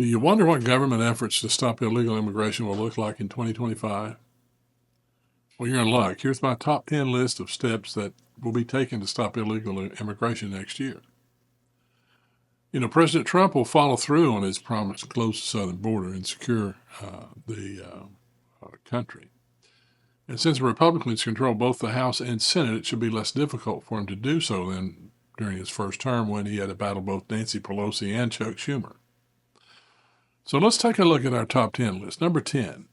Do you wonder what government efforts to stop illegal immigration will look like in 2025? Well, you're in luck. Here's my top 10 list of steps that will be taken to stop illegal immigration next year. President Trump will follow through on his promise to close the southern border and secure the country. And since the Republicans control both the House and Senate, it should be less difficult for him to do so than during his first term when he had to battle both Nancy Pelosi and Chuck Schumer. So let's take a look at our top 10 list. Number 10,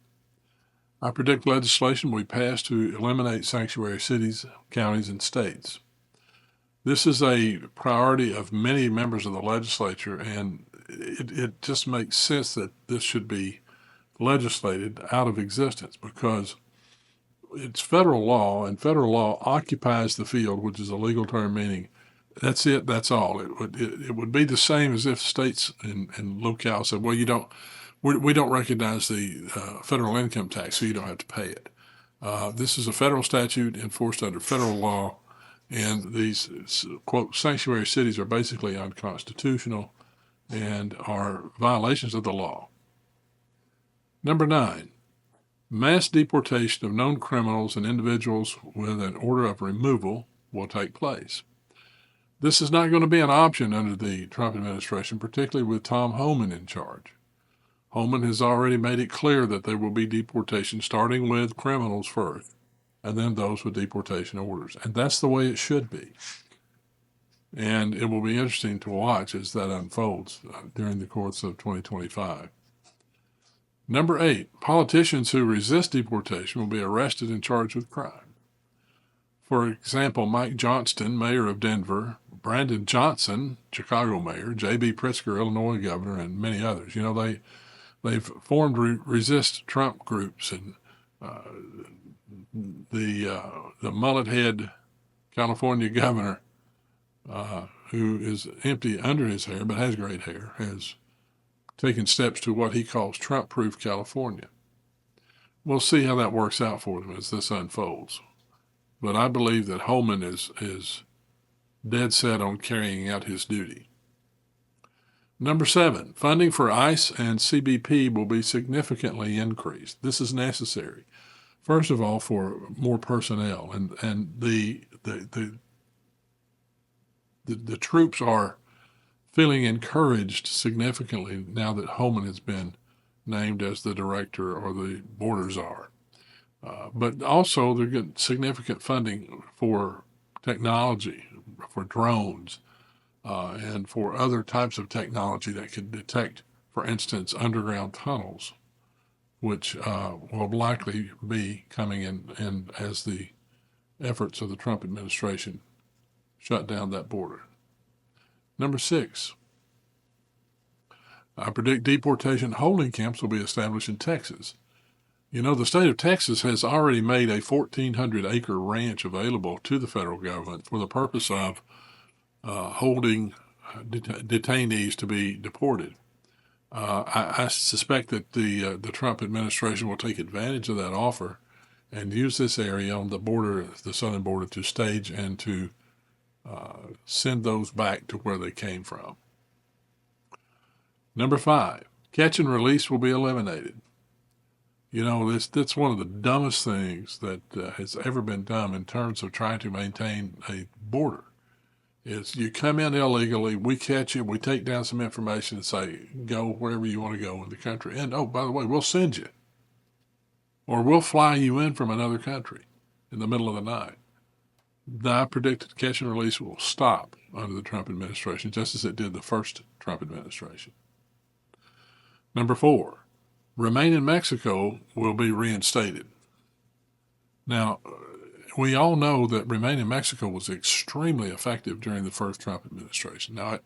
I predict legislation will be passed to eliminate sanctuary cities, counties, and states. This is a priority of many members of the legislature, and it just makes sense that this should be legislated out of existence because it's federal law, and federal law occupies the field, which is a legal term meaning that's it, that's all. It would be the same as if states and locales said, well, we don't recognize the federal income tax, so you don't have to pay it. This is a federal statute enforced under federal law, and these, quote, sanctuary cities are basically unconstitutional and are violations of the law. Number 9, mass deportation of known criminals and individuals with an order of removal will take place. This is not going to be an option under the Trump administration, particularly with Tom Homan in charge. Homan has already made it clear that there will be deportation, starting with criminals first, and then those with deportation orders. And that's the way it should be. And it will be interesting to watch as that unfolds during the course of 2025. Number 8, politicians who resist deportation will be arrested and charged with crime. For example, Mike Johnston, mayor of Denver, Brandon Johnson, Chicago mayor, J.B. Pritzker, Illinois governor, and many others. They've formed resist Trump groups, and the mullet head California governor, who is empty under his hair but has great hair, has taken steps to what he calls Trump-proof California. We'll see how that works out for them as this unfolds. But I believe that Homan is dead set on carrying out his duty. Number 7, funding for ICE and CBP will be significantly increased. This is necessary. First of all, for more personnel, and the troops are feeling encouraged significantly now that Homan has been named as the director or the border czar. But also they're getting significant funding for technology, for drones, and for other types of technology that can detect, for instance, underground tunnels, which will likely be coming in as the efforts of the Trump administration shut down that border. Number 6, I predict deportation holding camps will be established in Texas. The state of Texas has already made a 1,400-acre ranch available to the federal government for the purpose of holding detainees to be deported. I suspect that the Trump administration will take advantage of that offer and use this area on the border, the southern border, to stage and to send those back to where they came from. Number 5, catch and release will be eliminated. That's one of the dumbest things that has ever been done in terms of trying to maintain a border. Is you come in illegally, we catch you, we take down some information and say, go wherever you want to go in the country. And, oh, by the way, we'll send you. Or we'll fly you in from another country in the middle of the night. I predict that catch and release will stop under the Trump administration, just as it did the first Trump administration. Number 4, Remain in Mexico will be reinstated. Now, we all know that Remain in Mexico was extremely effective during the first Trump administration. Now, it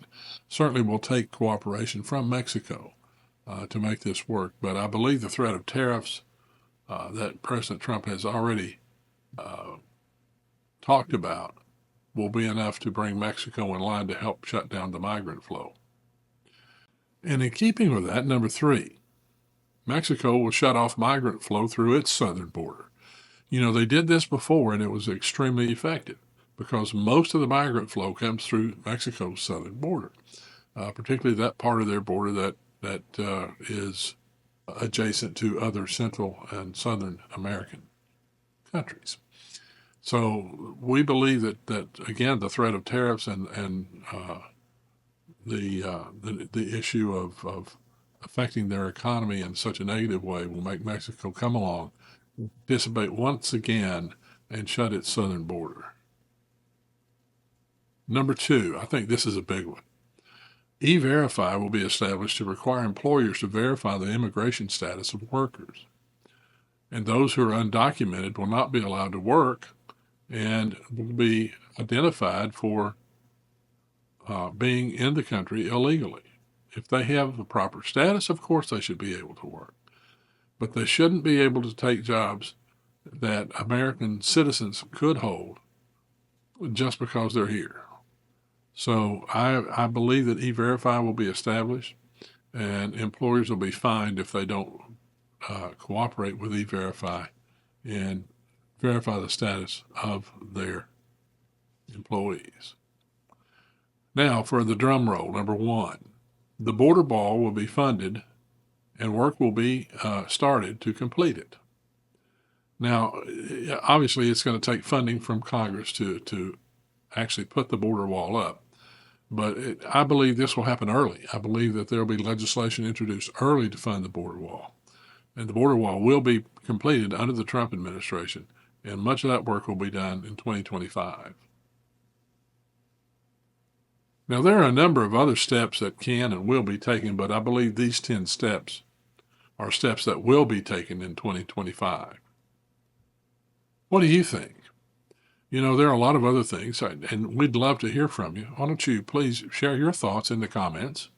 certainly will take cooperation from Mexico to make this work, but I believe the threat of tariffs that President Trump has already talked about will be enough to bring Mexico in line to help shut down the migrant flow. And in keeping with that, number 3, Mexico will shut off migrant flow through its southern border. They did this before, and it was extremely effective because most of the migrant flow comes through Mexico's southern border, particularly that part of their border that that is adjacent to other Central and Southern American countries. So we believe that again, the threat of tariffs and the issue of affecting their economy in such a negative way will make Mexico come along, dissipate once again, and shut its southern border. Number two, I think this is a big one. E-Verify will be established to require employers to verify the immigration status of workers. And those who are undocumented will not be allowed to work and will be identified for being in the country illegally. If they have the proper status, of course they should be able to work. But they shouldn't be able to take jobs that American citizens could hold just because they're here. So I believe that E-Verify will be established, and employers will be fined if they don't cooperate with E-Verify and verify the status of their employees. Now for the drum roll, number one. The border wall will be funded and work will be started to complete it. Now, obviously, it's going to take funding from Congress to actually put the border wall up. But I believe this will happen early. I believe that there will be legislation introduced early to fund the border wall. And the border wall will be completed under the Trump administration, and much of that work will be done in 2025. Now, there are a number of other steps that can and will be taken, but I believe these 10 steps are steps that will be taken in 2025. What do you think? You know, there are a lot of other things, and we'd love to hear from you. Why don't you please share your thoughts in the comments?